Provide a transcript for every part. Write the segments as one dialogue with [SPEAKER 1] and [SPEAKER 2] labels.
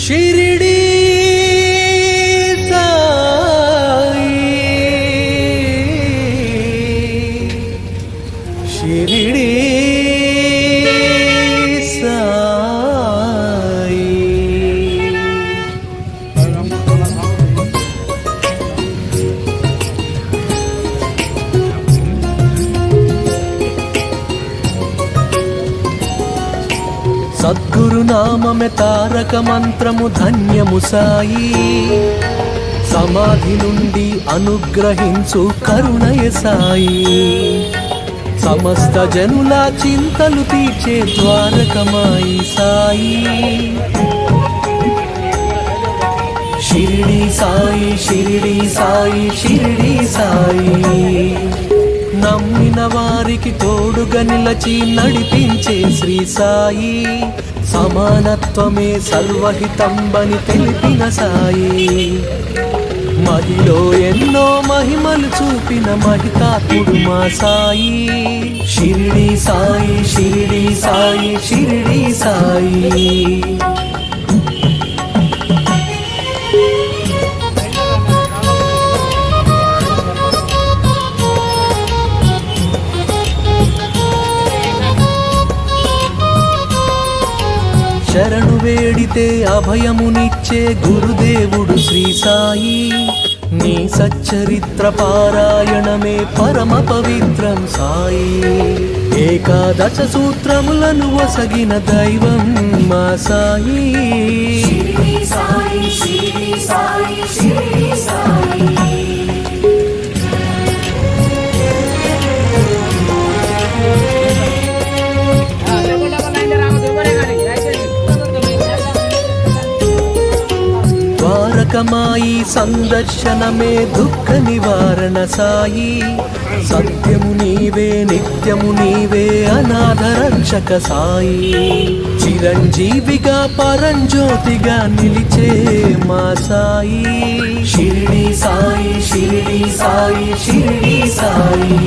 [SPEAKER 1] शिरडी साई, शिरडी साई। सद्गुरु नाममे तारक मंत्रमु धन्यमु साई, समाधि నుండి అనుగ్రహించు కరుణయ సాయి, సమస్త జనుల చింతలు తీర్చే ద్వారకమాయి సాయి। షిరిడి సాయి, షిరిడి సాయి, షిరిడి సాయి, నమ్మిన వారికి తోడుగా నిలచి నడిపించే శ్రీ సాయి, సమానత్వమే సర్వహితంబని తెలిపిన సాయి, మదిలో ఎన్నో మహిమలు చూపిన మహితాత్ముడు మా సాయి। షిరిడి సాయి, షిరిడి సాయి, షిరిడి సాయి। శరణు వేడితే అభయమునిచ్చే గురుదేవుడు శ్రీ సాయి, నీ సచ్చరిత్ర పారాయణమే పరమ పవిత్రం సాయి, ఏకాదశ సూత్రములను వసగిన దైవం మా సాయి।
[SPEAKER 2] షిరిడి సాయి, షిరిడి సాయి, షిరిడి సాయి।
[SPEAKER 1] ద్వారకమాయి సందర్శనమే దుఃఖ నివారణ సాయి, సత్యము నీవే నిత్యము నీవే అనాథ రక్షక సాయి, చిరంజీవిగా పరంజ్యోతిగా నిలిచే మా సాయి। షిరిడి సాయి, షిరిడి సాయి, షిరిడి సాయి।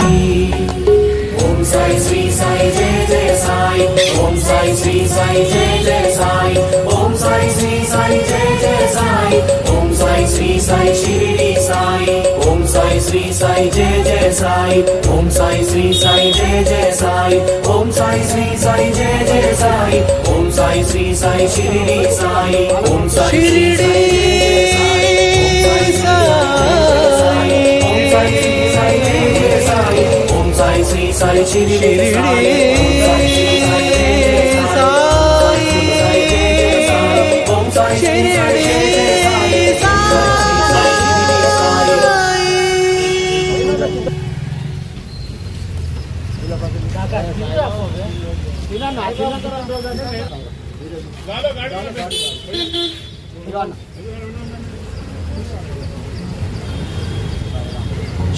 [SPEAKER 2] ఓం సాయి శ్రీ సాయి జయ జయ సాయి, ఓం సాయి శ్రీ సాయి జయ జయ సాయి, ఓం సాయి శ్రీ సాయి జయ జయ సాయి, ఓం సాయి శ్రీ సాయి షిరిడి సాయి, ఓం సాయి శ్రీ సాయి జయ జయ సాయి, ఓం సాయి శ్రీ సాయి జయ జయ సాయి, ఓం సాయి శ్రీ సాయి జయ జయ సాయి, ఓం సాయి శ్రీ సాయి షిరిడి సాయి, ఓం సాయి శ్రీ సాయి శ్రీ సాయి షిరిడి సాయి, ఓం సాయి శ్రీ సాయి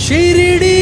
[SPEAKER 1] షిరిడి